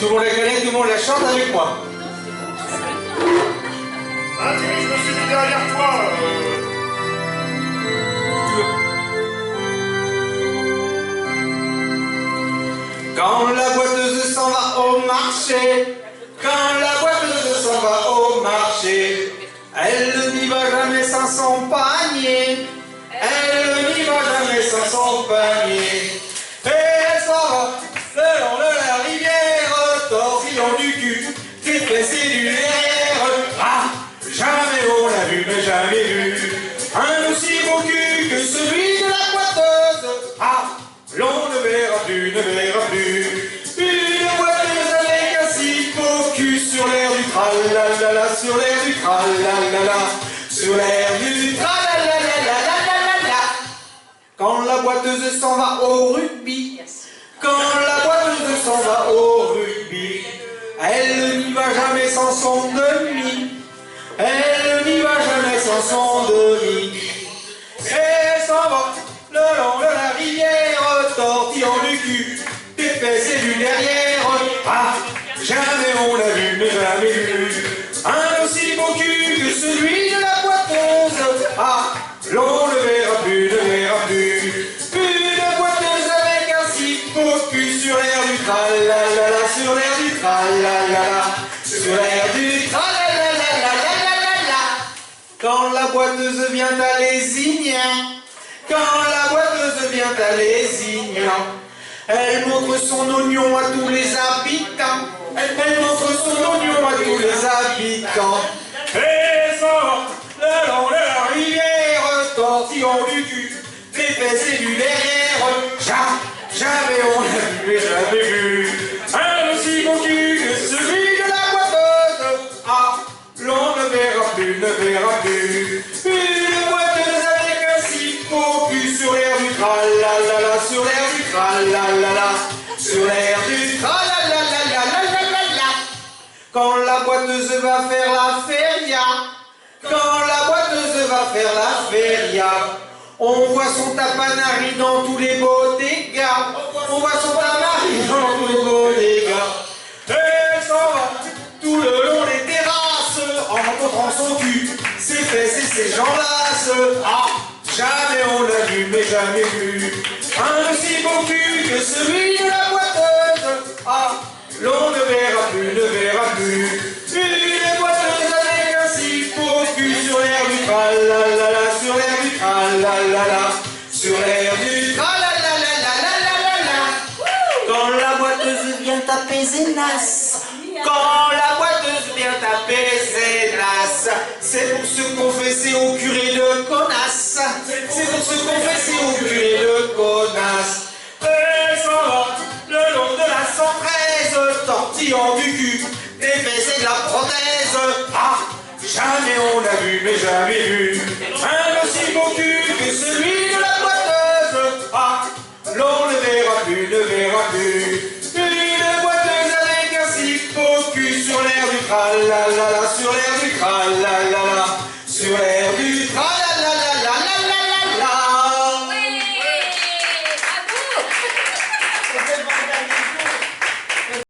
tout le monde la connaît, tout le monde la chante avec moi. Ah, Thierry, je me suis mis derrière toi. Quand la boiteuse s'en va au marché, quand la boiteuse s'en va au marché, elle n'y va jamais sans son panier, elle n'y va jamais sans son panier. Et elle s'en va le long de la rivière, tortillon du cul, dépressé du derrière. Ah, jamais on l'a vu, mais jamais vu un aussi beau cul que celui de la boiteuse. Ah, l'on ne verra plus, ne verra plus une boiteuse avec un si beau cul sur l'air du tralalala, sur l'air du tralalala, sur l'air du tralalala. Quand la boiteuse s'en va au rugby, quand la boiteuse s'en va au rugby, elle n'y va jamais sans son demi, elle n'y va jamais sans son demi. Et elle s'en va le long de la rivière, tortillant du cul, des fesses et du derrière. Ah, jamais on l'a vu, mais jamais vu un aussi beau cul que celui de la boiteuse. Ah, l'on ne verra plus, ne verra plus une boiteuse avec un si beau cul sur l'air du tralalala, sur l'air du tralalala, sur l'air du tralalala. Quand la boiteuse vient à Lézignan, quand la boiteuse vient à Lézignan, elle montre son oignon à tous les habitants, elle montre son oignon à tous les habitants. Et ça, le long de la rivière, tortillon du cul, des fesses et du derrière. Jamais on a vu, jamais vu un aussi beau cul que celui de la boiteuse. Ah, l'on ne verra plus, ne verra plus une boiteuse avec un si beau cul sur l'air du tralalala, sur l'air du tralalala, sur l'air du tralalala. Quand la boiteuse va faire la feria, quand la boiteuse va faire la feria, on voit son tapanari dans tous les bodegas, on voit son tapanari dans tous les bodegas. Et elle s'en va tout le long des terrasses, en montrant son cul, ses fesses et ses jambasses. Ah, jamais on l'a vu, mais jamais vu un aussi beau cul que celui de la boiteuse. Ah, l'on ne verra plus, ne verra plus une boiteuse avec un si beau cul sur l'air du tralalala, sur l'air du tralalala, sur l'air du tralalala. Quand la boiteuse vient taper Zénas, quand la boiteuse vient taper Zénas, c'est pour se confesser au curé de Connasse, c'est pour se confesser au curé de Connasse. Et s'en va le long de la 113, tortillant du cul, des fesses et de la prothèse. Ah, jamais on l'a vu, mais jamais vu un aussi beau cul que celui de la boiteuse. Ah, l'on ne verra plus, ne verra plus une boiteuse avec un si beau cul sur l'air du tralalala, sur l'air du tralalala,